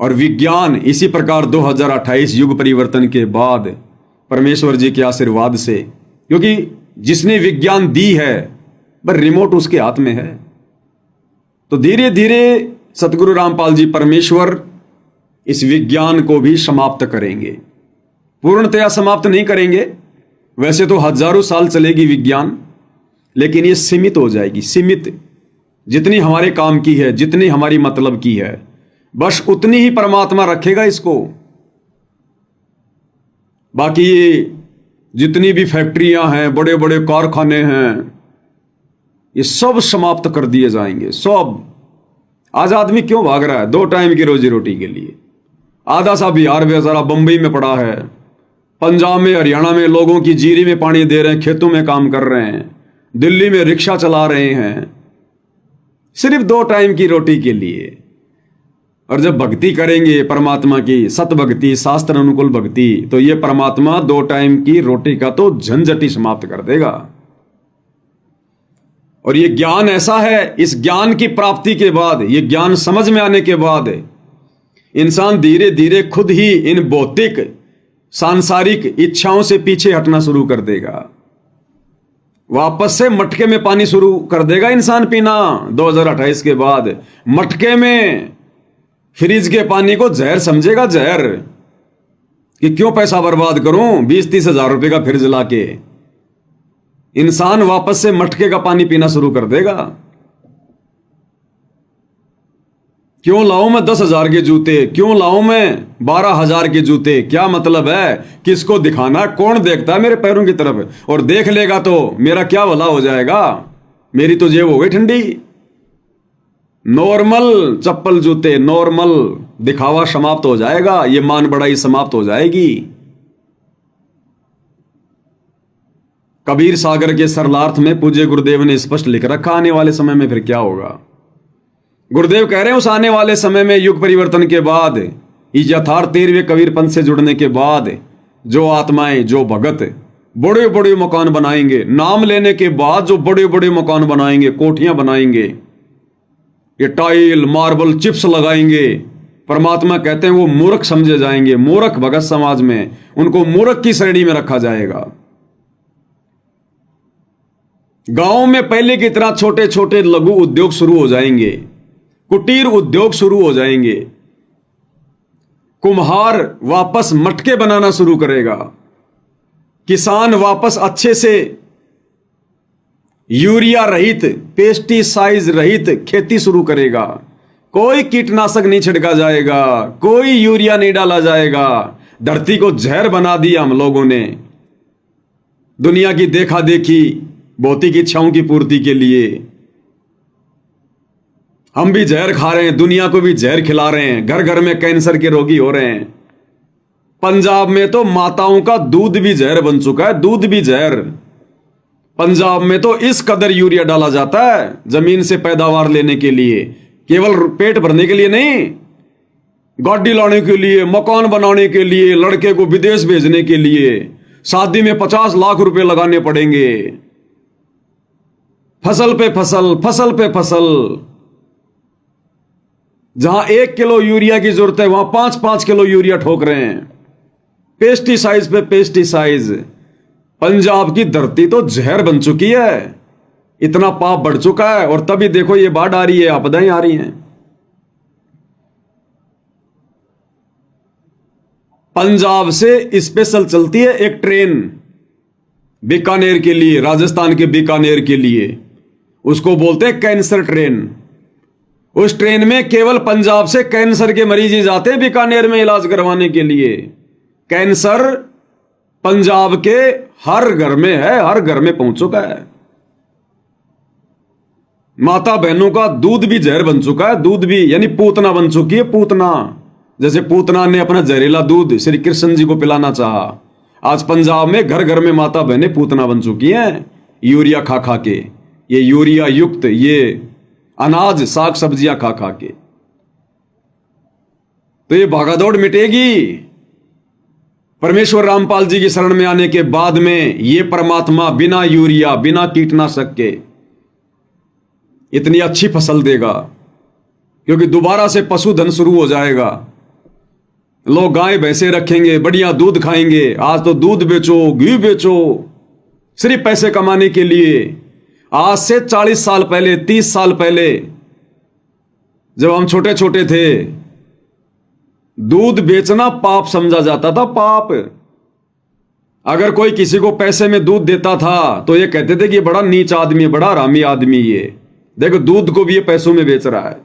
और विज्ञान इसी प्रकार 2028 युग परिवर्तन के बाद परमेश्वर जी के आशीर्वाद से, क्योंकि जिसने विज्ञान दी है पर रिमोट उसके हाथ में है, तो धीरे धीरे सतगुरु रामपाल जी परमेश्वर इस विज्ञान को भी समाप्त करेंगे। पूर्णतया समाप्त नहीं करेंगे, वैसे तो हजारों साल चलेगी विज्ञान, लेकिन ये सीमित हो जाएगी। सीमित जितनी हमारे काम की है, जितनी हमारी मतलब की है, बस उतनी ही परमात्मा रखेगा इसको। बाकी ये जितनी भी फैक्ट्रियां हैं, बड़े बड़े कारखाने हैं, ये सब समाप्त कर दिए जाएंगे, सब। आज आदमी क्यों भाग रहा है? 2 टाइम की रोजी रोटी के लिए। आधा सा बिहार बेचारा बंबई में पड़ा है, पंजाब में, हरियाणा में लोगों की जीरी में पानी दे रहे हैं, खेतों में काम कर रहे हैं, दिल्ली में रिक्शा चला रहे हैं, सिर्फ 2 टाइम की रोटी के लिए। और जब भक्ति करेंगे परमात्मा की, सत भक्ति, शास्त्र अनुकूल भक्ति, तो ये परमात्मा 2 टाइम की रोटी का तो झंझट ही समाप्त कर देगा। और ये ज्ञान ऐसा है, इस ज्ञान की प्राप्ति के बाद, ये ज्ञान समझ में आने के बाद इंसान धीरे धीरे खुद ही इन भौतिक सांसारिक इच्छाओं से पीछे हटना शुरू कर देगा। वापस से मटके में पानी शुरू कर देगा इंसान पीना 2028 के बाद। मटके में फ्रिज के पानी को जहर समझेगा, जहर, कि क्यों पैसा बर्बाद करूं 20-30 हजार रुपए का फ्रिज लाके। इंसान वापस से मटके का पानी पीना शुरू कर देगा। क्यों लाऊं मैं 10,000 के जूते, क्यों लाऊं मैं 12,000 के जूते? क्या मतलब है? किसको दिखाना? कौन देखता है मेरे पैरों की तरफ? और देख लेगा तो मेरा क्या भला हो जाएगा? मेरी तो जेब हो गई ठंडी। नॉर्मल चप्पल जूते, नॉर्मल दिखावा समाप्त हो जाएगा, ये मान बढ़ाई समाप्त हो जाएगी। कबीर सागर के सरलार्थ में पूज्य गुरुदेव ने स्पष्ट लिख रखा, आने वाले समय में फिर क्या होगा। गुरुदेव कह रहे हैं उस आने वाले समय में, युग परिवर्तन के बाद, इस यथार्थ 13वें कबीर पंथ से जुड़ने के बाद, जो आत्माएं, जो भगत बड़े बड़े मकान बनाएंगे, नाम लेने के बाद जो बड़े बड़े मकान बनाएंगे, कोठियां बनाएंगे, ये टाइल मार्बल चिप्स लगाएंगे, परमात्मा कहते हैं वो मूर्ख समझे जाएंगे। मूर्ख भगत समाज में उनको मूर्ख की श्रेणी में रखा जाएगा। गांव में पहले की तरह छोटे छोटे लघु उद्योग शुरू हो जाएंगे, कुटीर उद्योग शुरू हो जाएंगे, कुम्हार वापस मटके बनाना शुरू करेगा, किसान वापस अच्छे से यूरिया रहित, पेस्टिसाइड रहित खेती शुरू करेगा। कोई कीटनाशक नहीं छिड़का जाएगा, कोई यूरिया नहीं डाला जाएगा। धरती को जहर बना दिया हम लोगों ने, दुनिया की देखा देखी, भौतिक इच्छाओं की पूर्ति के लिए। हम भी जहर खा रहे हैं, दुनिया को भी जहर खिला रहे हैं, घर घर में कैंसर के रोगी हो रहे हैं। पंजाब में तो माताओं का दूध भी जहर बन चुका है, दूध भी जहर। पंजाब में तो इस कदर यूरिया डाला जाता है जमीन से पैदावार लेने के लिए, केवल पेट भरने के लिए नहीं, गाड़ी लाने के लिए, मकान बनाने के लिए, लड़के को विदेश भेजने के लिए, शादी में 50 लाख रुपए लगाने पड़ेंगे। फसल पे फसल, फसल पे फसल। जहां 1 किलो यूरिया की जरूरत है वहां 5-5 किलो यूरिया ठोक रहे हैं, पेस्टिसाइड्स पे पेस्टिसाइड्स। पंजाब की धरती तो जहर बन चुकी है, इतना पाप बढ़ चुका है। और तभी देखो ये बाढ़ आ रही है, आपदाएं आ रही हैं। पंजाब से स्पेशल चलती है एक ट्रेन बीकानेर के लिए, राजस्थान के बीकानेर के लिए, उसको बोलते हैं कैंसर ट्रेन। उस ट्रेन में केवल पंजाब से कैंसर के मरीज ही जाते हैं बीकानेर में इलाज करवाने के लिए। कैंसर पंजाब के हर घर में है, हर घर में पहुंच चुका है। माता बहनों का दूध भी जहर बन चुका है, दूध भी यानी पूतना बन चुकी है, पूतना। जैसे पूतना ने अपना जहरीला दूध श्री कृष्ण जी को पिलाना चाहा, आज पंजाब में घर घर में माता बहनें पूतना बन चुकी हैं, यूरिया खा खा के, ये यूरिया युक्त ये अनाज साग सब्जियां खा खा के। तो ये भागादौड़ मिटेगी परमेश्वर रामपाल जी की शरण में आने के बाद में। ये परमात्मा बिना यूरिया, बिना कीटनाशक के इतनी अच्छी फसल देगा, क्योंकि दोबारा से पशुधन शुरू हो जाएगा। लोग गाय भैंसे रखेंगे, बढ़िया दूध खाएंगे। आज तो दूध बेचो, घी बेचो, सिर्फ पैसे कमाने के लिए। आज से 40 साल पहले, 30 साल पहले जब हम छोटे छोटे थे, दूध बेचना पाप समझा जाता था, पाप। अगर कोई किसी को पैसे में दूध देता था तो ये कहते थे कि ये बड़ा नीच आदमी है, बड़ा हरामी आदमी, ये देखो दूध को भी ये पैसों में बेच रहा है।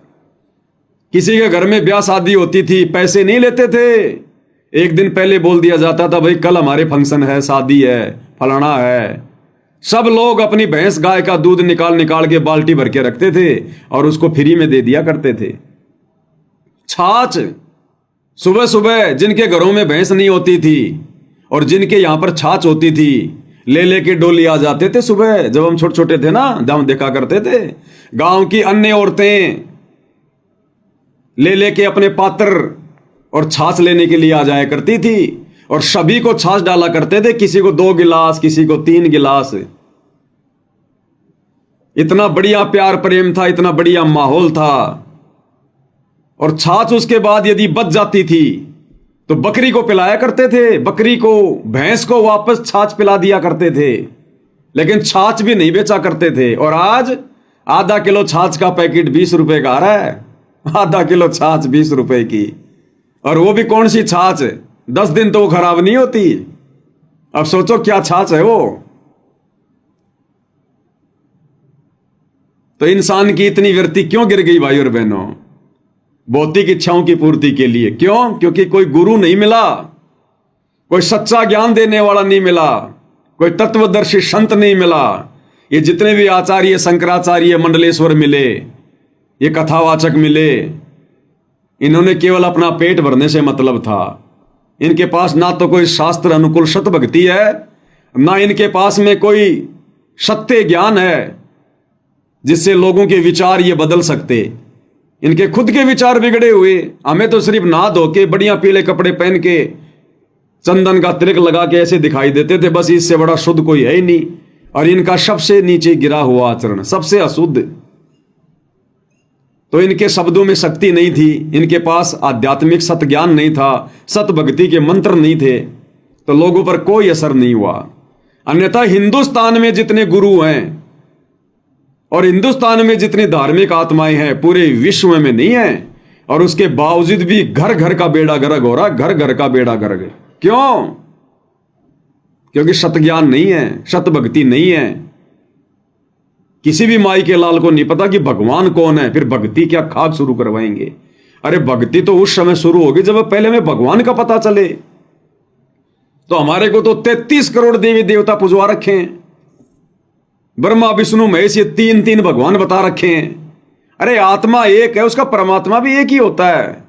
किसी के घर में ब्याह शादी होती थी, पैसे नहीं लेते थे, एक दिन पहले बोल दिया जाता था भाई कल हमारे फंक्शन है, शादी है, फलाना है। सब लोग अपनी भैंस गाय का दूध निकाल निकाल के बाल्टी भर के रखते थे और उसको फ्री में दे दिया करते थे। छाछ, सुबह सुबह जिनके घरों में भैंस नहीं होती थी और जिनके यहां पर छाछ होती थी, ले लेके डोली आ जाते थे सुबह। जब हम छोटे छोटे थे ना, जब हम देखा करते थे, गांव की अन्य औरतें ले लेके अपने पात्र और छाछ लेने के लिए आ जाया करती थी और सभी को छाछ डाला करते थे, किसी को 2 गिलास, किसी को 3 गिलास। इतना बढ़िया प्यार प्रेम था, इतना बढ़िया माहौल था। और छाछ उसके बाद यदि बच जाती थी तो बकरी को पिलाया करते थे, बकरी को, भैंस को वापस छाछ पिला दिया करते थे, लेकिन छाछ भी नहीं बेचा करते थे। और आज आधा किलो छाछ का पैकेट 20 रुपए का आ रहा है, आधा किलो छाछ 20 रुपए की। और वो भी कौन सी छाछ, 10 दिन तो वो खराब नहीं होती। अब सोचो क्या छाछ है वो। तो इंसान की इतनी वृत्ति क्यों गिर गई भाई और बहनों? भौतिक इच्छाओं की पूर्ति के लिए। क्यों? क्योंकि कोई गुरु नहीं मिला, कोई सच्चा ज्ञान देने वाला नहीं मिला, कोई तत्वदर्शी संत नहीं मिला। ये जितने भी आचार्य, शंकराचार्य, मंडलेश्वर मिले, ये कथावाचक मिले, इन्होंने केवल अपना पेट भरने से मतलब था। इनके पास ना तो कोई शास्त्र अनुकूल सत भक्ति है, ना इनके पास में कोई सत्य ज्ञान है जिससे लोगों के विचार ये बदल सकते। इनके खुद के विचार बिगड़े हुए। हमें तो सिर्फ नहा धो के बढ़िया पीले कपड़े पहन के चंदन का तिलक लगा के ऐसे दिखाई देते थे, बस इससे बड़ा शुद्ध कोई है ही नहीं। और इनका सबसे नीचे गिरा हुआ आचरण, सबसे अशुद्ध। तो इनके शब्दों में शक्ति नहीं थी, इनके पास आध्यात्मिक सत ज्ञान नहीं था, सत भक्ति के मंत्र नहीं थे, तो लोगों पर कोई असर नहीं हुआ। अन्यथा हिंदुस्तान में जितने गुरु हैं और हिंदुस्तान में जितनी धार्मिक आत्माएं हैं, पूरे विश्व में नहीं है। और उसके बावजूद भी घर घर का बेड़ा गर्क हो रहा, घर घर का बेड़ा गर्क। क्यों? क्योंकि सत ज्ञान नहीं है, सत भक्ति नहीं है। किसी भी माई के लाल को नहीं पता कि भगवान कौन है, फिर भक्ति क्या खाक शुरू करवाएंगे। अरे भक्ति तो उस समय शुरू होगी जब पहले में भगवान का पता चले। तो हमारे को तो 33 करोड़ देवी देवता पुजवा रखे हैं, ब्रह्मा विष्णु महेश, ये 3 भगवान बता रखे हैं। अरे आत्मा एक है, उसका परमात्मा भी एक ही होता है,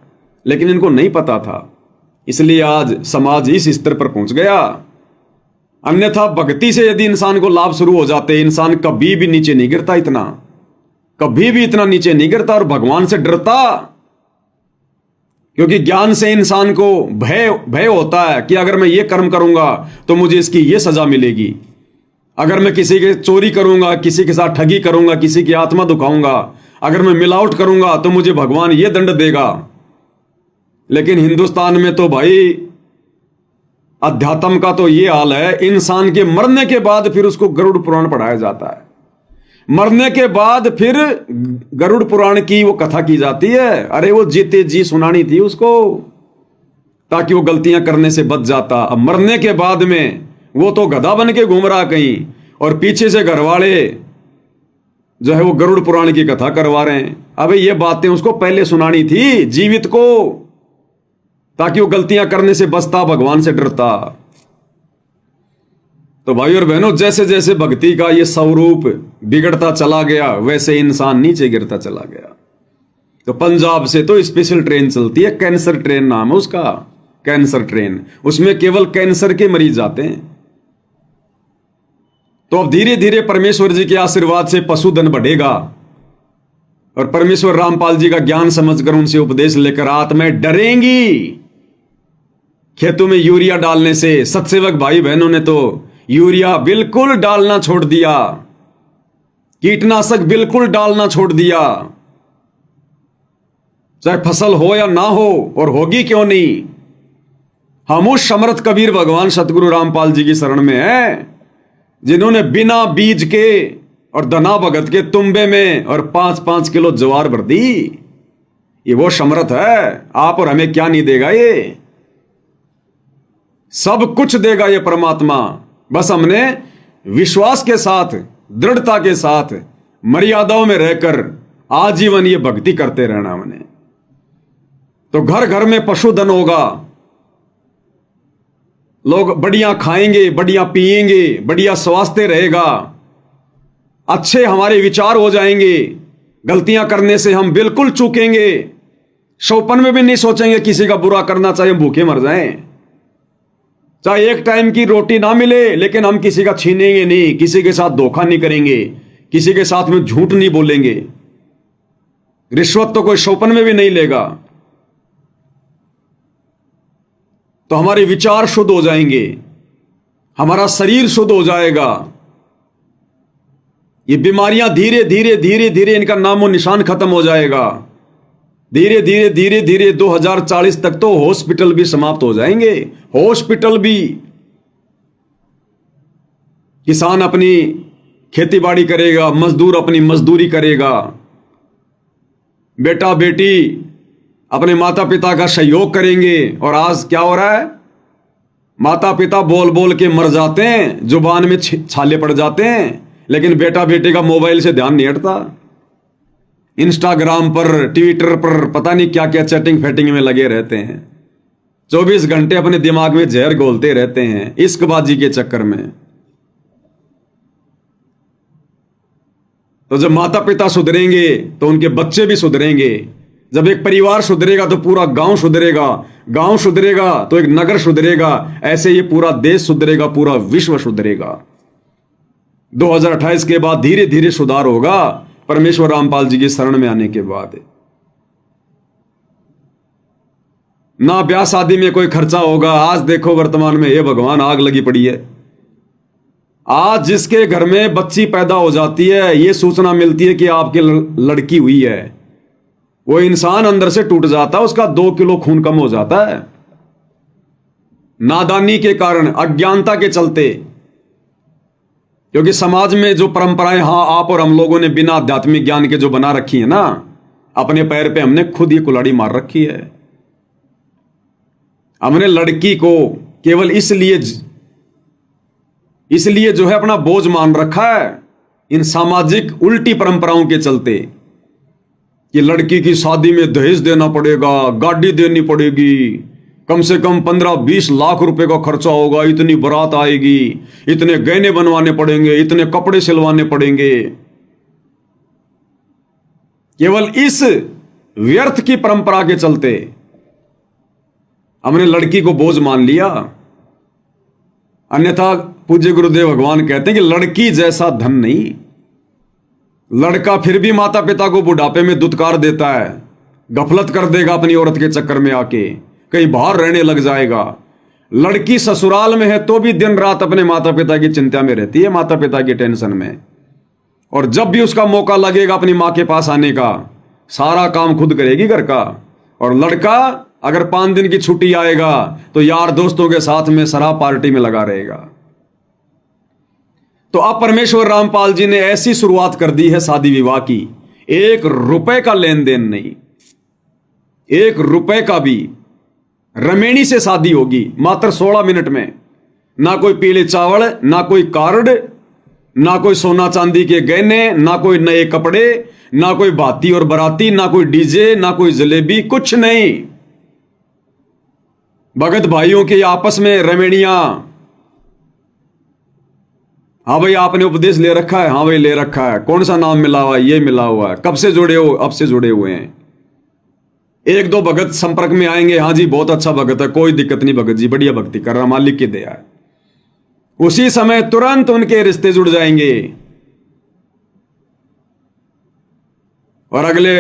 लेकिन इनको नहीं पता था। इसलिए आज समाज इस स्तर पर पहुंच गया। अन्यथा भक्ति से यदि इंसान को लाभ शुरू हो जाते, इंसान कभी भी नीचे नहीं गिरता, इतना कभी भी इतना नीचे नहीं गिरता और भगवान से डरता। क्योंकि ज्ञान से इंसान को भय होता है कि अगर मैं ये कर्म करूंगा तो मुझे इसकी ये सजा मिलेगी, अगर मैं किसी के चोरी करूंगा, किसी के साथ ठगी करूंगा, किसी की आत्मा दुखाऊंगा, अगर मैं मिलावट करूंगा तो मुझे भगवान ये दंड देगा। लेकिन हिंदुस्तान में तो भाई अध्यात्म का तो ये हाल है, इंसान के मरने के बाद फिर उसको गरुड़ पुराण पढ़ाया जाता है। मरने के बाद फिर गरुड़ पुराण की वो कथा की जाती है। अरे वो जीते जी सुनानी थी उसको, ताकि वो गलतियां करने से बच जाता। अब मरने के बाद में वो तो गधा बन के घूम रहा कहीं, और पीछे से घरवाले जो है वो गरुड़ पुराण की कथा करवा रहे हैं। अबे ये बातें उसको पहले सुनानी थी जीवित को, ताकि वो गलतियां करने से बचता, भगवान से डरता। तो भाई और बहनों, जैसे जैसे भक्ति का ये स्वरूप बिगड़ता चला गया, वैसे इंसान नीचे गिरता चला गया। तो पंजाब से तो स्पेशल ट्रेन चलती है, कैंसर ट्रेन नाम है उसका, कैंसर ट्रेन। उसमें केवल कैंसर के मरीज आते हैं। तो अब धीरे धीरे परमेश्वर जी के आशीर्वाद से पशुधन बढ़ेगा, और परमेश्वर रामपाल जी का ज्ञान समझकर उनसे उपदेश लेकर आत्माएं डरेंगी। खेतों में यूरिया डालने से सत्सेवक भाई बहनों ने तो यूरिया बिल्कुल डालना छोड़ दिया, कीटनाशक बिल्कुल डालना छोड़ दिया, चाहे फसल हो या ना हो, और होगी क्यों नहीं, हम उस समर्थ कबीर भगवान सतगुरु रामपाल जी की शरण में हैं, जिन्होंने बिना बीज के और धना भगत के तुम्बे में और 5-5 किलो ज्वार भर दी। ये वो समर्थ है। आप और हमें क्या नहीं देगा? ये सब कुछ देगा ये परमात्मा। बस हमने विश्वास के साथ, दृढ़ता के साथ, मर्यादाओं में रहकर आजीवन ये भक्ति करते रहना हमने। तो घर घर में पशुधन होगा, लोग बढ़िया खाएंगे, बढ़िया पिएंगे, बढ़िया स्वास्थ्य रहेगा, अच्छे हमारे विचार हो जाएंगे, गलतियां करने से हम बिल्कुल चूकेंगे, सौपन में भी नहीं सोचेंगे किसी का बुरा करना, चाहे भूखे मर जाएं, चाहे एक टाइम की रोटी ना मिले, लेकिन हम किसी का छीनेंगे नहीं, किसी के साथ धोखा नहीं करेंगे, किसी के साथ में झूठ नहीं बोलेंगे, रिश्वत तो कोई सौपन में भी नहीं लेगा। तो हमारे विचार शुद्ध हो जाएंगे, हमारा शरीर शुद्ध हो जाएगा। ये बीमारियां धीरे धीरे धीरे धीरे इनका नामो निशान खत्म हो जाएगा। धीरे धीरे धीरे धीरे 2040 तक तो हॉस्पिटल भी समाप्त हो जाएंगे। हॉस्पिटल भी, किसान अपनी खेतीबाड़ी करेगा, मजदूर अपनी मजदूरी करेगा, बेटा बेटी अपने माता पिता का सहयोग करेंगे। और आज क्या हो रहा है? माता पिता बोल बोल के मर जाते हैं, जुबान में छाले पड़ जाते हैं, लेकिन बेटा बेटी का मोबाइल से ध्यान नहीं हटता। इंस्टाग्राम पर, ट्विटर पर पता नहीं क्या क्या चैटिंग फैटिंग में लगे रहते हैं, 24 घंटे अपने दिमाग में जहर घोलते रहते हैं इश्कबाजी के चक्कर में। तो जब माता पिता सुधरेंगे तो उनके बच्चे भी सुधरेंगे। जब एक परिवार सुधरेगा तो पूरा गांव सुधरेगा, गांव सुधरेगा तो एक नगर सुधरेगा, ऐसे ये पूरा देश सुधरेगा, पूरा विश्व सुधरेगा। 2028 के बाद धीरे धीरे सुधार होगा, परमेश्वर रामपाल जी की शरण में आने के बाद। ना ब्याह शादी में कोई खर्चा होगा। आज देखो वर्तमान में, ये भगवान, आग लगी पड़ी है। आज जिसके घर में बच्ची पैदा हो जाती है, ये सूचना मिलती है कि आपकी लड़की हुई है, वो इंसान अंदर से टूट जाता है, उसका 2 किलो खून कम हो जाता है। नादानी के कारण, अज्ञानता के चलते, क्योंकि समाज में जो परंपराएं आप और हम लोगों ने बिना आध्यात्मिक ज्ञान के जो बना रखी है ना, अपने पैर पे हमने खुद ही कुल्हाड़ी मार रखी है। हमने लड़की को केवल इसलिए जो है अपना बोझ मान रखा है, इन सामाजिक उल्टी परंपराओं के चलते, कि लड़की की शादी में दहेज देना पड़ेगा, गाड़ी देनी पड़ेगी, कम से कम 15-20 लाख रुपए का खर्चा होगा, इतनी बारात आएगी, इतने गहने बनवाने पड़ेंगे, इतने कपड़े सिलवाने पड़ेंगे। केवल इस व्यर्थ की परंपरा के चलते हमने लड़की को बोझ मान लिया। अन्यथा पूज्य गुरुदेव भगवान कहते हैं कि लड़की जैसा धन नहीं। लड़का फिर भी माता पिता को बुढ़ापे में दुत्कार देता है, गफलत कर देगा अपनी औरत के चक्कर में आके, कहीं बाहर रहने लग जाएगा। लड़की ससुराल में है तो भी दिन रात अपने माता पिता की चिंता में रहती है, माता पिता की टेंशन में। और जब भी उसका मौका लगेगा अपनी माँ के पास आने का, सारा काम खुद करेगी घर का। और लड़का अगर 5 दिन की छुट्टी आएगा तो यार दोस्तों के साथ में शराब पार्टी में लगा रहेगा। तो अब परमेश्वर रामपाल जी ने ऐसी शुरुआत कर दी है शादी विवाह की, 1 रुपए का लेन देन नहीं, 1 रुपए का भी। रमेणी से शादी होगी मात्र 16 मिनट में। ना कोई पीले चावल, ना कोई कार्ड, ना कोई सोना चांदी के गहने, ना कोई नए कपड़े, ना कोई भाती और बराती, ना कोई डीजे, ना कोई जलेबी, कुछ नहीं। भगत भाइयों के आपस में रमेणियां। हाँ भाई आपने उपदेश ले रखा है, हाँ भाई ले रखा है, कौन सा नाम मिला हुआ है, ये मिला हुआ है, कब से जुड़े हो, अब से जुड़े हुए हैं। 1-2 भगत संपर्क में आएंगे, हाँ जी बहुत अच्छा भगत है, कोई दिक्कत नहीं भगत जी, बढ़िया भक्ति कर रहा, मालिक की दया है। उसी समय तुरंत उनके रिश्ते जुड़ जाएंगे और अगले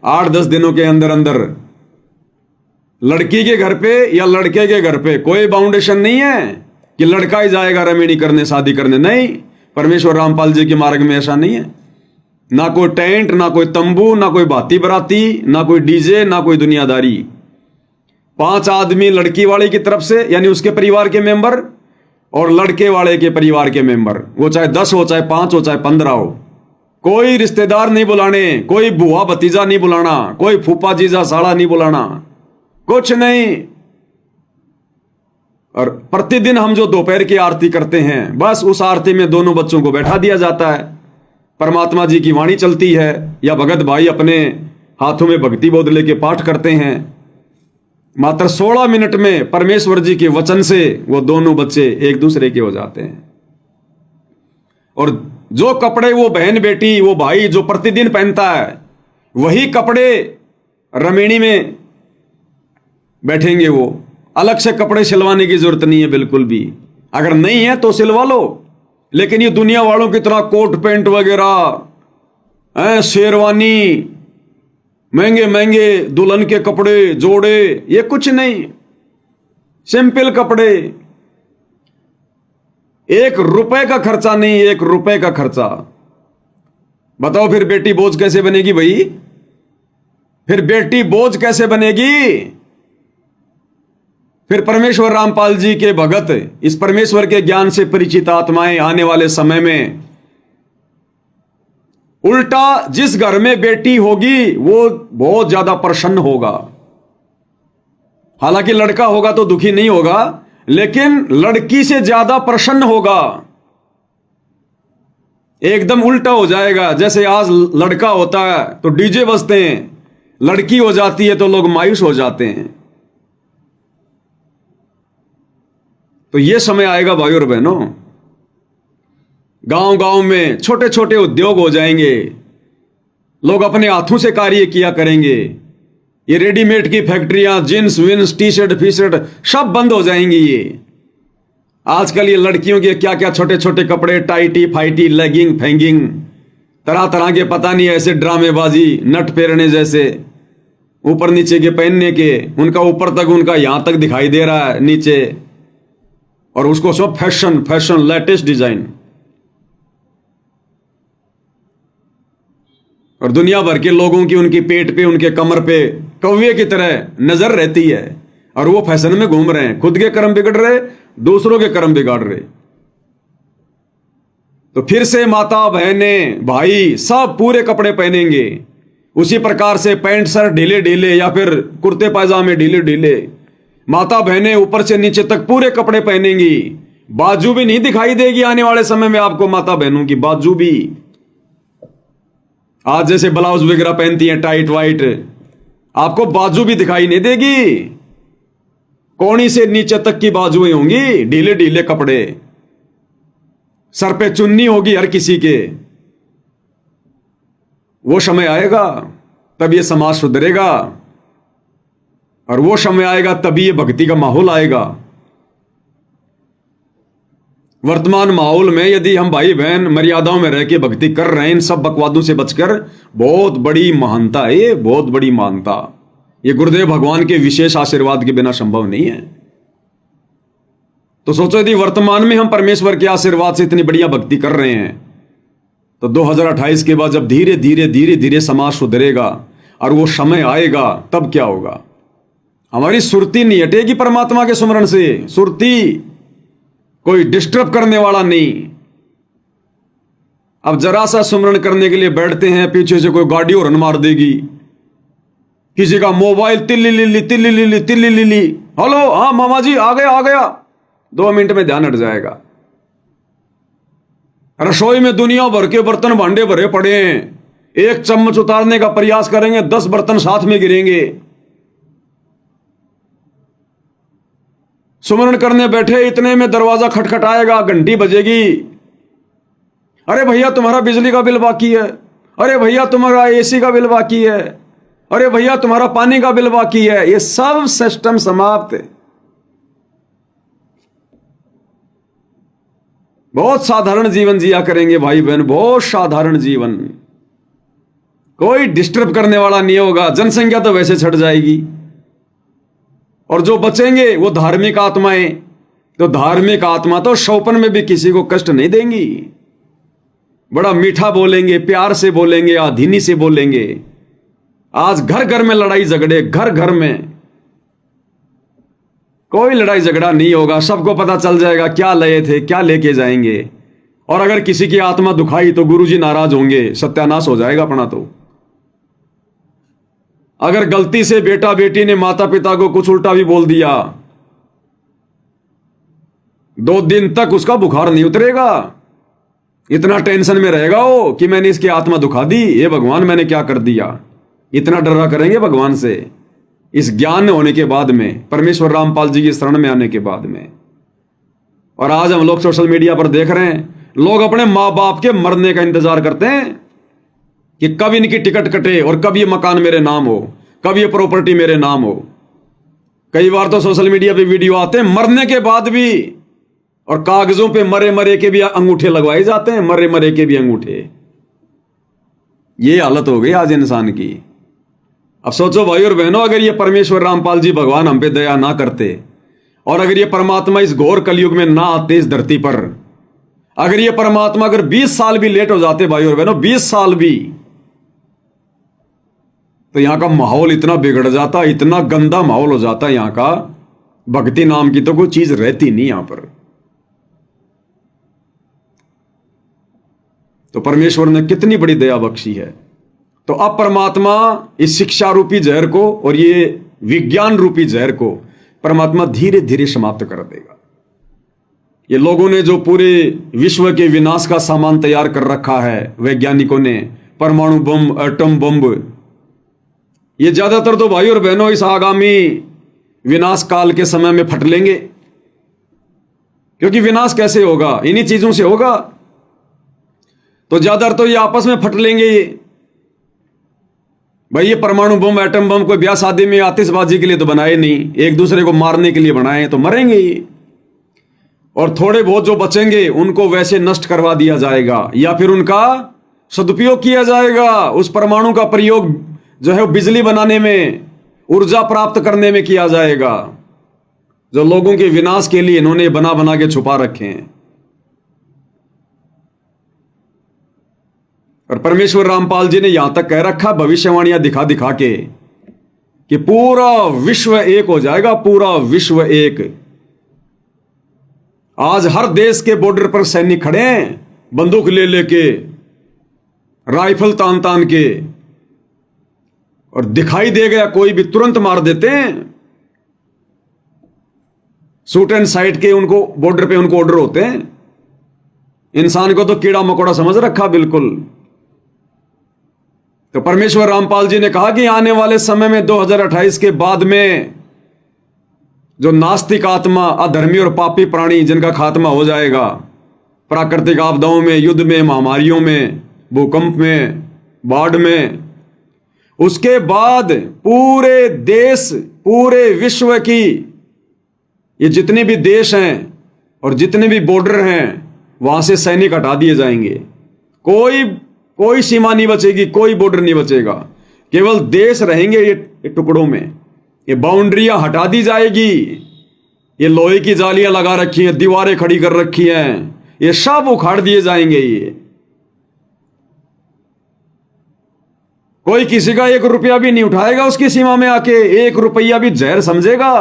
8-10 दिनों के अंदर अंदर लड़की के घर पे या लड़के के घर पे कोई बाउंडेशन नहीं है कि लड़का ही जाएगा रमेणी करने, शादी करने। नहीं, परमेश्वर रामपाल जी के मार्ग में ऐसा नहीं है। ना कोई टेंट, ना कोई तंबू, ना कोई भाती बराती, ना कोई डीजे, ना कोई दुनियादारी। 5 आदमी लड़की वाले की तरफ से यानी उसके परिवार के मेंबर, और लड़के वाले के परिवार के मेंबर, वो चाहे 10 हो, चाहे 5 हो, चाहे 15 हो। कोई रिश्तेदार नहीं बुलाने, कोई बुआ भतीजा नहीं बुलाना, कोई फूफा जीजा साला नहीं बुलाना, कुछ नहीं। और प्रतिदिन हम जो दोपहर की आरती करते हैं, बस उस आरती में दोनों बच्चों को बैठा दिया जाता है, परमात्मा जी की वाणी चलती है, या भगत भाई अपने हाथों में भक्ति बोध लेके पाठ करते हैं। मात्र 16 मिनट में परमेश्वर जी के वचन से वो दोनों बच्चे एक दूसरे के हो जाते हैं। और जो कपड़े वो बहन बेटी, वो भाई जो प्रतिदिन पहनता है, वही कपड़े रमेणी में बैठेंगे। वो अलग से कपड़े सिलवाने की जरूरत नहीं है बिल्कुल भी, अगर नहीं है तो सिलवा लो। लेकिन ये दुनिया वालों की तरह कोट पैंट वगैरह, शेरवानी, महंगे महंगे दुल्हन के कपड़े, जोड़े, ये कुछ नहीं, सिंपल कपड़े। 1 रुपए का खर्चा नहीं, 1 रुपए का खर्चा। बताओ फिर बेटी बोझ कैसे बनेगी भाई? फिर बेटी बोझ कैसे बनेगी? फिर परमेश्वर रामपाल जी के भगत, इस परमेश्वर के ज्ञान से परिचित आत्माएं आने वाले समय में, उल्टा जिस घर में बेटी होगी वो बहुत ज्यादा प्रसन्न होगा। हालांकि लड़का होगा तो दुखी नहीं होगा, लेकिन लड़की से ज्यादा प्रसन्न होगा। एकदम उल्टा हो जाएगा। जैसे आज लड़का होता है तो डीजे बजते हैं, लड़की हो जाती है तो लोग मायूस हो जाते हैं। तो यह समय आएगा भाई और बहनों, गांव गांव में छोटे छोटे उद्योग हो जाएंगे, लोग अपने हाथों से कार्य किया करेंगे। ये रेडीमेड की फैक्ट्रियां, जींस विंस, टी शर्ट फी शर्ट सब बंद हो जाएंगी। ये आजकल ये लड़कियों के क्या क्या छोटे छोटे कपड़े, टाइटी फाइटी, लेगिंग फैंगिंग, तरह तरह के, पता नहीं ऐसे ड्रामेबाजी, नट फेरने जैसे, ऊपर नीचे के पहनने के, उनका ऊपर तक उनका यहां तक दिखाई दे रहा है नीचे, और उसको सब फैशन फैशन, लेटेस्ट डिजाइन। और दुनिया भर के लोगों की उनकी पेट पे, उनके कमर पे कौवे की तरह नजर रहती है, और वो फैशन में घूम रहे हैं। खुद के कर्म बिगड़ रहे, दूसरों के कर्म बिगाड़ रहे। तो फिर से माता बहनें भाई सब पूरे कपड़े पहनेंगे, उसी प्रकार से पैंट शर्ट ढीले ढीले या फिर कुर्ते पायजामे ढीले ढीले। माता बहनें ऊपर से नीचे तक पूरे कपड़े पहनेंगी। बाजू भी नहीं दिखाई देगी आने वाले समय में आपको, माता बहनों की बाजू भी। आज जैसे ब्लाउज वगैरह पहनती हैं टाइट वाइट, आपको बाजू भी दिखाई नहीं देगी। कोहनी से नीचे तक की बाजुएं होंगी, ढीले ढीले कपड़े। सर पे चुन्नी होगी हर किसी के। वो समय आएगा तब ये समाज सुधरेगा, और वो समय आएगा तभी ये भक्ति का माहौल आएगा। वर्तमान माहौल में यदि हम भाई बहन मर्यादाओं में रह के भक्ति कर रहे हैं, इन सब बकवादों से बचकर, बहुत बड़ी महानता है ये, बहुत बड़ी महानता। ये गुरुदेव भगवान के विशेष आशीर्वाद के बिना संभव नहीं है। तो सोचो यदि वर्तमान में हम परमेश्वर के आशीर्वाद से इतनी बढ़िया भक्ति कर रहे हैं, तो 2028 के बाद जब धीरे धीरे धीरे धीरे समाज सुधरेगा और वो समय आएगा, तब क्या होगा? हमारी सुरती नहीं हटेगी परमात्मा के सुमरण से। सुरती कोई डिस्टर्ब करने वाला नहीं। अब जरा सा सुमरण करने के लिए बैठते हैं, पीछे से कोई गाड़ी हॉर्न मार देगी, किसी का मोबाइल तिल्ली लिल्ली तिल्ली लिल्ली तिल्ली लिल्ली, हेलो हाँ मामा जी आ गया आ गया, 2 मिनट में ध्यान हट जाएगा। रसोई में दुनिया भर के बर्तन भांडे भरे पड़े हैं, एक चम्मच उतारने का प्रयास करेंगे 10 बर्तन साथ में गिरेंगे। सुमरण करने बैठे, इतने में दरवाजा खटखटाएगा, घंटी बजेगी। अरे भैया तुम्हारा बिजली का बिल बाकी है, अरे भैया तुम्हारा एसी का बिल बाकी है, अरे भैया तुम्हारा पानी का बिल बाकी है। ये सब सिस्टम समाप्त है। बहुत साधारण जीवन जिया करेंगे भाई बहन, बहुत साधारण जीवन, कोई डिस्टर्ब करने वाला नहीं होगा। जनसंख्या तो वैसे छट जाएगी, और जो बचेंगे वो धार्मिक आत्माएं। तो धार्मिक आत्मा तो शौपन में भी किसी को कष्ट नहीं देंगी, बड़ा मीठा बोलेंगे, प्यार से बोलेंगे, आधीनी से बोलेंगे। आज घर घर में लड़ाई झगड़े, घर घर में कोई लड़ाई झगड़ा नहीं होगा, सबको पता चल जाएगा क्या लाए थे, क्या लेके जाएंगे। और अगर किसी की आत्मा दुखाई तो गुरुजी नाराज होंगे, सत्यानाश हो जाएगा अपना। तो अगर गलती से बेटा बेटी ने माता पिता को कुछ उल्टा भी बोल दिया, 2 दिन तक उसका बुखार नहीं उतरेगा। इतना टेंशन में रहेगा वो कि मैंने इसकी आत्मा दुखा दी, ये भगवान मैंने क्या कर दिया। इतना डरा करेंगे भगवान से इस ज्ञान होने के बाद में, परमेश्वर रामपाल जी की शरण में आने के बाद में। और आज हम लोग सोशल मीडिया पर देख रहे हैं, लोग अपने मां बाप के मरने का इंतजार करते हैं कि कब इनकी टिकट कटे और कब ये मकान मेरे नाम हो, कब ये प्रॉपर्टी मेरे नाम हो। कई बार तो सोशल मीडिया पे वीडियो आते हैं मरने के बाद भी, और कागजों पे मरे मरे के भी अंगूठे लगवाए जाते हैं, मरे मरे के भी अंगूठे। ये हालत हो गई आज इंसान की। अब सोचो भाई और बहनों, अगर ये परमेश्वर रामपाल जी भगवान हम पे दया ना करते, और अगर ये परमात्मा इस घोर कलयुग में ना आते इस धरती पर, अगर ये परमात्मा अगर 20 साल भी लेट हो जाते भाई और बहनों, 20 साल भी, तो यहां का माहौल इतना बिगड़ जाता, इतना गंदा माहौल हो जाता यहां का, भक्ति नाम की तो कोई चीज रहती नहीं यहां पर। तो परमेश्वर ने कितनी बड़ी दया बख्शी है। तो अब परमात्मा इस शिक्षा रूपी जहर को और ये विज्ञान रूपी जहर को परमात्मा धीरे धीरे समाप्त कर देगा। ये लोगों ने जो पूरे विश्व के विनाश का सामान तैयार कर रखा है, वैज्ञानिकों ने, परमाणु बम, एटम बम, ये ज्यादातर तो भाई और बहनों इस आगामी विनाश काल के समय में फट लेंगे। क्योंकि विनाश कैसे होगा? इन्हीं चीजों से होगा। तो ज्यादातर तो ये आपस में फट लेंगे। भाई ये परमाणु बम, एटम बम कोई ब्याह शादी में आतिशबाजी के लिए तो बनाए नहीं, एक दूसरे को मारने के लिए बनाए, तो मरेंगे ये। और थोड़े बहुत जो बचेंगे उनको वैसे नष्ट करवा दिया जाएगा, या फिर उनका सदुपयोग किया जाएगा। उस परमाणु का प्रयोग जो है वो बिजली बनाने में, ऊर्जा प्राप्त करने में किया जाएगा, जो लोगों के विनाश के लिए इन्होंने बना बना के छुपा रखे हैं। और परमेश्वर रामपाल जी ने यहां तक कह रखा भविष्यवाणियां दिखा दिखा के कि पूरा विश्व एक हो जाएगा, पूरा विश्व एक। आज हर देश के बॉर्डर पर सैनिक खड़े हैं, बंदूक ले लेके, राइफल तान तान के, और दिखाई दे गया कोई भी तुरंत मार देते हैं। शूट एंड साइट के उनको बॉर्डर पे उनको ऑर्डर होते हैं। इंसान को तो कीड़ा मकोड़ा समझ रखा बिल्कुल। तो परमेश्वर रामपाल जी ने कहा कि आने वाले समय में 2028 के बाद में जो नास्तिक आत्मा, अधर्मी और पापी प्राणी जिनका खात्मा हो जाएगा, प्राकृतिक आपदाओं में, युद्ध में, महामारियों में, भूकंप में, बाढ़ में, उसके बाद पूरे देश, पूरे विश्व की ये जितने भी देश हैं और जितने भी बॉर्डर हैं वहां से सैनिक हटा दिए जाएंगे। कोई सीमा नहीं बचेगी, कोई बॉर्डर नहीं बचेगा, केवल देश रहेंगे ये टुकड़ों में। ये बाउंड्रियां हटा दी जाएगी, ये लोहे की जालियां लगा रखी हैं, दीवारें खड़ी कर रखी हैं, ये सब उखाड़ दिए जाएंगे। ये कोई किसी का 1 रुपया भी नहीं उठाएगा उसकी सीमा में आके, 1 रुपया भी जहर समझेगा।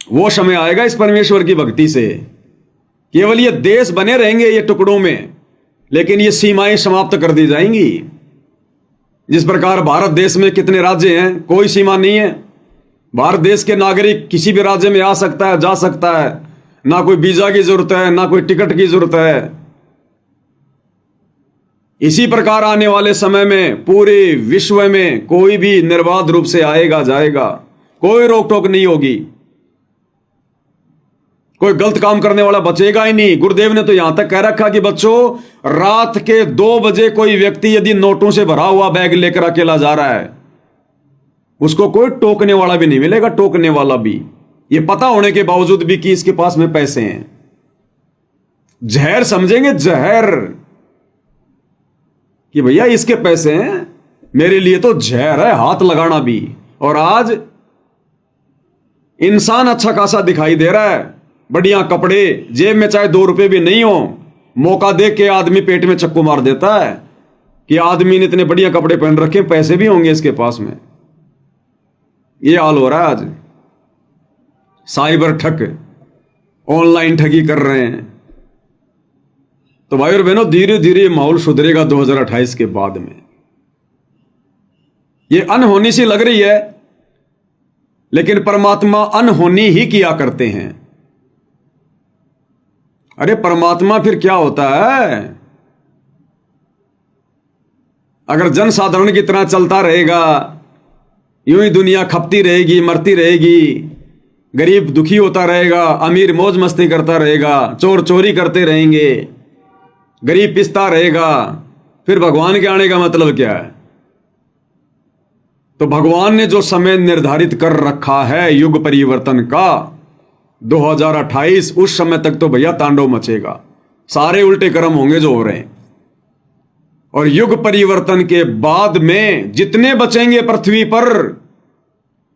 वो समय आएगा इस परमेश्वर की भक्ति से, केवल ये देश बने रहेंगे ये टुकड़ों में, लेकिन ये सीमाएं समाप्त कर दी जाएंगी। जिस प्रकार भारत देश में कितने राज्य हैं, कोई सीमा नहीं है। भारत देश के नागरिक किसी भी राज्य में आ सकता है, जा सकता है, ना कोई वीजा की जरूरत है, ना कोई टिकट की जरूरत है। इसी प्रकार आने वाले समय में पूरे विश्व में कोई भी निर्बाध रूप से आएगा जाएगा, कोई रोक टोक नहीं होगी, कोई गलत काम करने वाला बचेगा ही नहीं। गुरुदेव ने तो यहां तक कह रखा कि बच्चों, रात के 2 बजे कोई व्यक्ति यदि नोटों से भरा हुआ बैग लेकर अकेला जा रहा है, उसको कोई टोकने वाला भी नहीं मिलेगा, टोकने वाला भी, ये पता होने के बावजूद भी कि इसके पास में पैसे हैं। जहर समझेंगे, जहर, कि भैया इसके पैसे हैं, मेरे लिए तो जहर है हाथ लगाना भी। और आज इंसान अच्छा खासा दिखाई दे रहा है, बढ़िया कपड़े, जेब में चाहे 2 रुपए भी नहीं हो, मौका देख के आदमी पेट में चक्कू मार देता है कि आदमी ने इतने बढ़िया कपड़े पहन रखे, पैसे भी होंगे इसके पास में। ये हाल हो रहा है आज। साइबर ठग, ऑनलाइन ठगी कर रहे हैं। तो भाई और बहनों, धीरे धीरे माहौल सुधरेगा 2028 के बाद में। ये अनहोनी सी लग रही है, लेकिन परमात्मा अनहोनी ही किया करते हैं। अरे परमात्मा फिर क्या होता है? अगर जनसाधारण की तरह चलता रहेगा, यूं ही दुनिया खपती रहेगी, मरती रहेगी, गरीब दुखी होता रहेगा, अमीर मौज मस्ती करता रहेगा, चोर चोरी करते रहेंगे, गरीब पिसता रहेगा, फिर भगवान के आने का मतलब क्या है? तो भगवान ने जो समय निर्धारित कर रखा है युग परिवर्तन का 2028, उस समय तक तो भैया तांडव मचेगा। सारे उल्टे कर्म होंगे जो हो रहे हैं। और युग परिवर्तन के बाद में जितने बचेंगे पृथ्वी पर,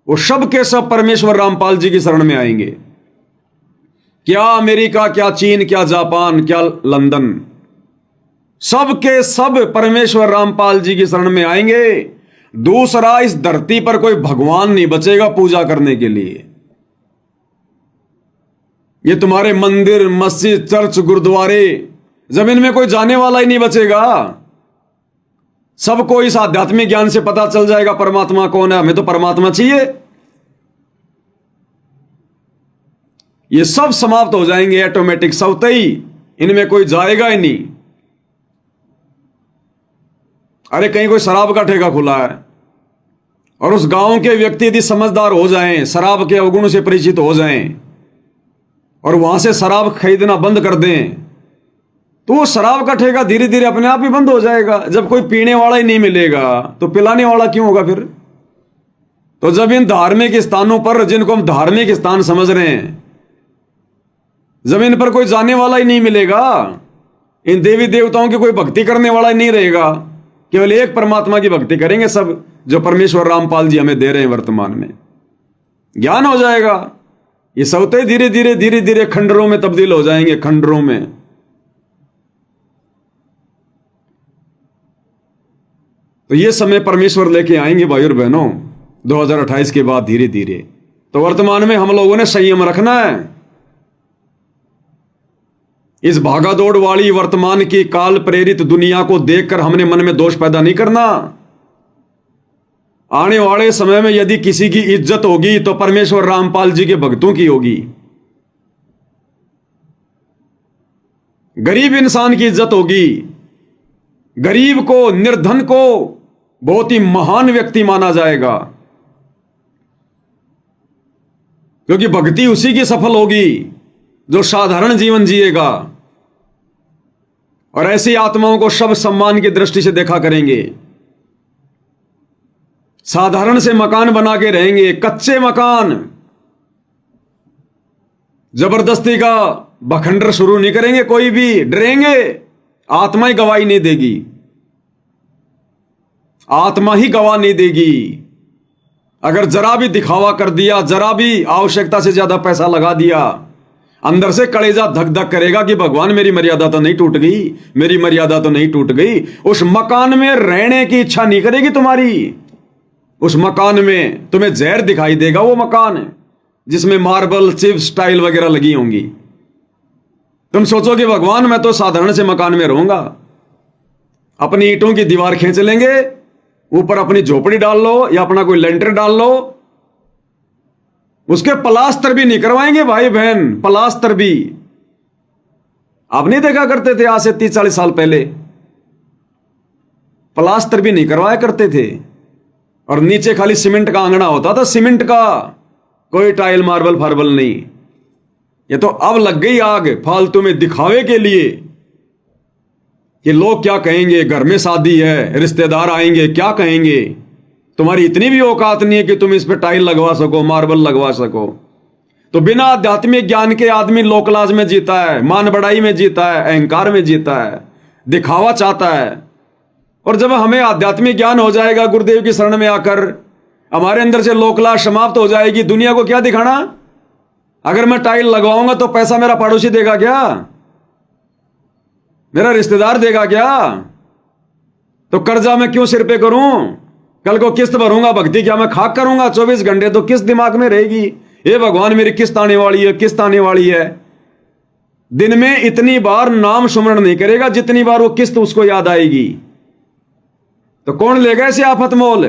वो सब के सब परमेश्वर रामपाल जी की शरण में आएंगे। क्या अमेरिका, क्या चीन, क्या जापान, क्या लंदन, सब के सब परमेश्वर रामपाल जी की शरण में आएंगे। दूसरा, इस धरती पर कोई भगवान नहीं बचेगा पूजा करने के लिए। ये तुम्हारे मंदिर, मस्जिद, चर्च, गुरुद्वारे, जमीन में कोई जाने वाला ही नहीं बचेगा। सबको इस आध्यात्मिक ज्ञान से पता चल जाएगा परमात्मा कौन है। हमें तो परमात्मा चाहिए। ये सब समाप्त हो जाएंगे ऑटोमेटिक, स्वतः ही। इनमें कोई जाएगा ही नहीं। अरे कहीं कोई शराब का ठेका खुला है और उस गांव के व्यक्ति यदि समझदार हो जाएं, शराब के अवगुण से परिचित हो जाएं और वहां से शराब खरीदना बंद कर दें, तो वो शराब का ठेका धीरे धीरे अपने आप ही बंद हो जाएगा। जब कोई पीने वाला ही नहीं मिलेगा तो पिलाने वाला क्यों होगा फिर? तो जब इन धार्मिक स्थानों पर, जिनको हम धार्मिक स्थान समझ रहे हैं, जमीन पर कोई जाने वाला ही नहीं मिलेगा, इन देवी देवताओं की कोई भक्ति करने वाला ही नहीं रहेगा, केवल एक परमात्मा की भक्ति करेंगे सब, जो परमेश्वर रामपाल जी हमें दे रहे हैं वर्तमान में। ज्ञान हो जाएगा। ये स्वतः धीरे धीरे धीरे धीरे खंडरों में तब्दील हो जाएंगे, खंडरों में। तो ये समय परमेश्वर लेके आएंगे भाई और बहनों 2028 के बाद धीरे धीरे। तो वर्तमान में हम लोगों ने संयम रखना है। इस भागादौड़ वाली वर्तमान की काल प्रेरित दुनिया को देखकर हमने मन में दोष पैदा नहीं करना। आने वाले समय में यदि किसी की इज्जत होगी तो परमेश्वर रामपाल जी के भक्तों की होगी। गरीब इंसान की इज्जत होगी। गरीब को, निर्धन को बहुत ही महान व्यक्ति माना जाएगा, क्योंकि भक्ति उसी की सफल होगी जो साधारण जीवन जिएगा। और ऐसी आत्माओं को सब सम्मान की दृष्टि से देखा करेंगे। साधारण से मकान बना के रहेंगे, कच्चे मकान। जबरदस्ती का बखंडर शुरू नहीं करेंगे, कोई भी डरेंगे। आत्मा ही गवाही नहीं देगी, आत्मा ही गवाह नहीं देगी। अगर जरा भी दिखावा कर दिया, जरा भी आवश्यकता से ज्यादा पैसा लगा दिया, अंदर से कलेजा धक धक करेगा कि भगवान मेरी मर्यादा तो नहीं टूट गई, मेरी मर्यादा तो नहीं टूट गई। उस मकान में रहने की इच्छा नहीं करेगी तुम्हारी। उस मकान में तुम्हें जहर दिखाई देगा, वो मकान जिसमें मार्बल, चिप्स, टाइल वगैरह लगी होंगी। तुम सोचोगे भगवान मैं तो साधारण से मकान में रहूंगा। अपनी ईंटों की दीवार खींच लेंगे, ऊपर अपनी झोपड़ी डाल लो या अपना कोई लेंटर डाल लो, उसके प्लास्टर भी नहीं करवाएंगे भाई बहन, प्लास्टर भी। आप नहीं देखा करते थे आज से 30-40 साल पहले, प्लास्टर भी नहीं करवाया करते थे, और नीचे खाली सीमेंट का आंगना होता था, सीमेंट का, कोई टाइल मार्बल फार्बल नहीं। ये तो अब लग गई आग फालतू में दिखावे के लिए कि लोग क्या कहेंगे, घर में शादी है, रिश्तेदार आएंगे, क्या कहेंगे। तुम्हारी इतनी भी औकात नहीं है कि तुम इस पे टाइल लगवा सको, मार्बल लगवा सको। तो बिना आध्यात्मिक ज्ञान के आदमी लोकलाज में जीता है, मान बढ़ाई में जीता है, अहंकार में जीता है, दिखावा चाहता है। और जब हमें आध्यात्मिक ज्ञान हो जाएगा, गुरुदेव की शरण में आकर हमारे अंदर से लोकलाज समाप्त हो जाएगी। दुनिया को क्या दिखाना? अगर मैं टाइल लगवाऊंगा तो पैसा मेरा पड़ोसी देगा क्या? मेरा रिश्तेदार देगा क्या? तो कर्जा मैं क्यों सिर पे करूं? कल को किस्त भरूंगा भक्ति क्या मैं खाक करूंगा 24 घंटे, तो किस्त दिमाग में रहेगी, ये भगवान मेरी किस्त आने वाली है, किस्त आने वाली है। दिन में इतनी बार नाम सुमरण नहीं करेगा जितनी बार वो किस्त उसको याद आएगी। तो कौन लेगा ऐसे आफत मोल?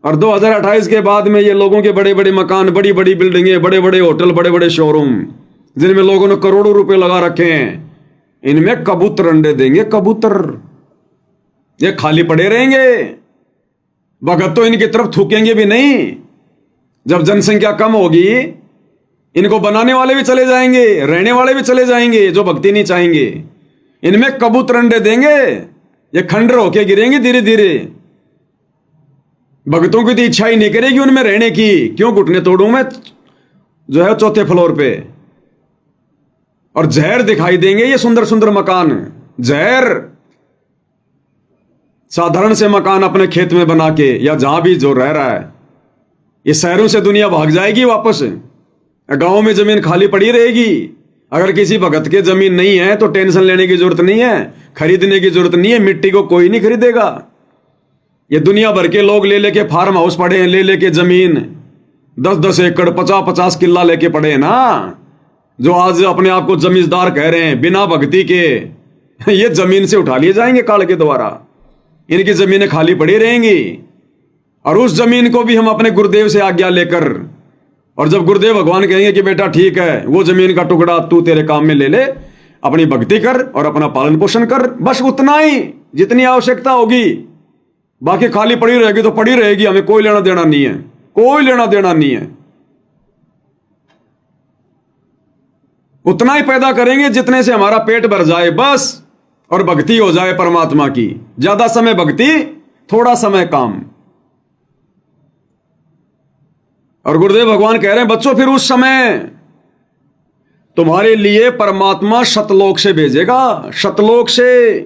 और 2028 के बाद में ये लोगों के बड़े बड़े मकान, बड़ी बड़ी बिल्डिंगें, बड़े बड़े होटल, बड़े बड़े शोरूम, जिनमें लोगों ने करोड़ों रुपए लगा रखे हैं, इनमें कबूतर अंडे देंगे, कबूतर। ये खाली पड़े रहेंगे, भगत तो इनकी तरफ थूकेंगे भी नहीं। जब जनसंख्या कम होगी, इनको बनाने वाले भी चले जाएंगे, रहने वाले भी चले जाएंगे, जो भक्ति नहीं चाहेंगे। इनमें कबूतर अंडे देंगे, ये खंडर होके गिरेंगे धीरे धीरे। भक्तों की तो इच्छा ही नहीं करेगी उनमें रहने की, क्यों घुटने तोड़ूं मैं जो है 4थे फ्लोर पे। और जहर दिखाई देंगे ये सुंदर सुंदर मकान, जहर। साधारण से मकान अपने खेत में बना के या जहां भी जो रह रहा है, ये शहरों से दुनिया भाग जाएगी वापस। गांव में जमीन खाली पड़ी रहेगी। अगर किसी भगत के जमीन नहीं है तो टेंशन लेने की जरूरत नहीं है, खरीदने की जरूरत नहीं है, मिट्टी को कोई नहीं खरीदेगा। ये दुनिया भर के लोग ले लेके फार्म हाउस पड़े हैं, ले लेके जमीन 10-10 एकड़ 50-50 किल्ला लेके पड़े हैं ना, जो आज अपने आप को जमींदार कह रहे हैं बिना भक्ति के। ये जमीन से उठा लिए जाएंगे काल के द्वारा, इनकी जमीनें खाली पड़ी रहेंगी। और उस जमीन को भी हम अपने गुरुदेव से आज्ञा लेकर, और जब गुरुदेव भगवान कहेंगे कि बेटा ठीक है, वो जमीन का टुकड़ा तू तेरे काम में ले ले, अपनी भक्ति कर और अपना पालन पोषण कर, बस उतना ही जितनी आवश्यकता होगी। बाकी खाली पड़ी रहेगी तो पड़ी रहेगी, हमें कोई लेना देना नहीं है, कोई लेना देना नहीं है। उतना ही पैदा करेंगे जितने से हमारा पेट भर जाए बस, और भक्ति हो जाए परमात्मा की। ज्यादा समय भक्ति, थोड़ा समय काम। और गुरुदेव भगवान कह रहे हैं बच्चों, फिर उस समय तुम्हारे लिए परमात्मा शतलोक से भेजेगा, शतलोक से।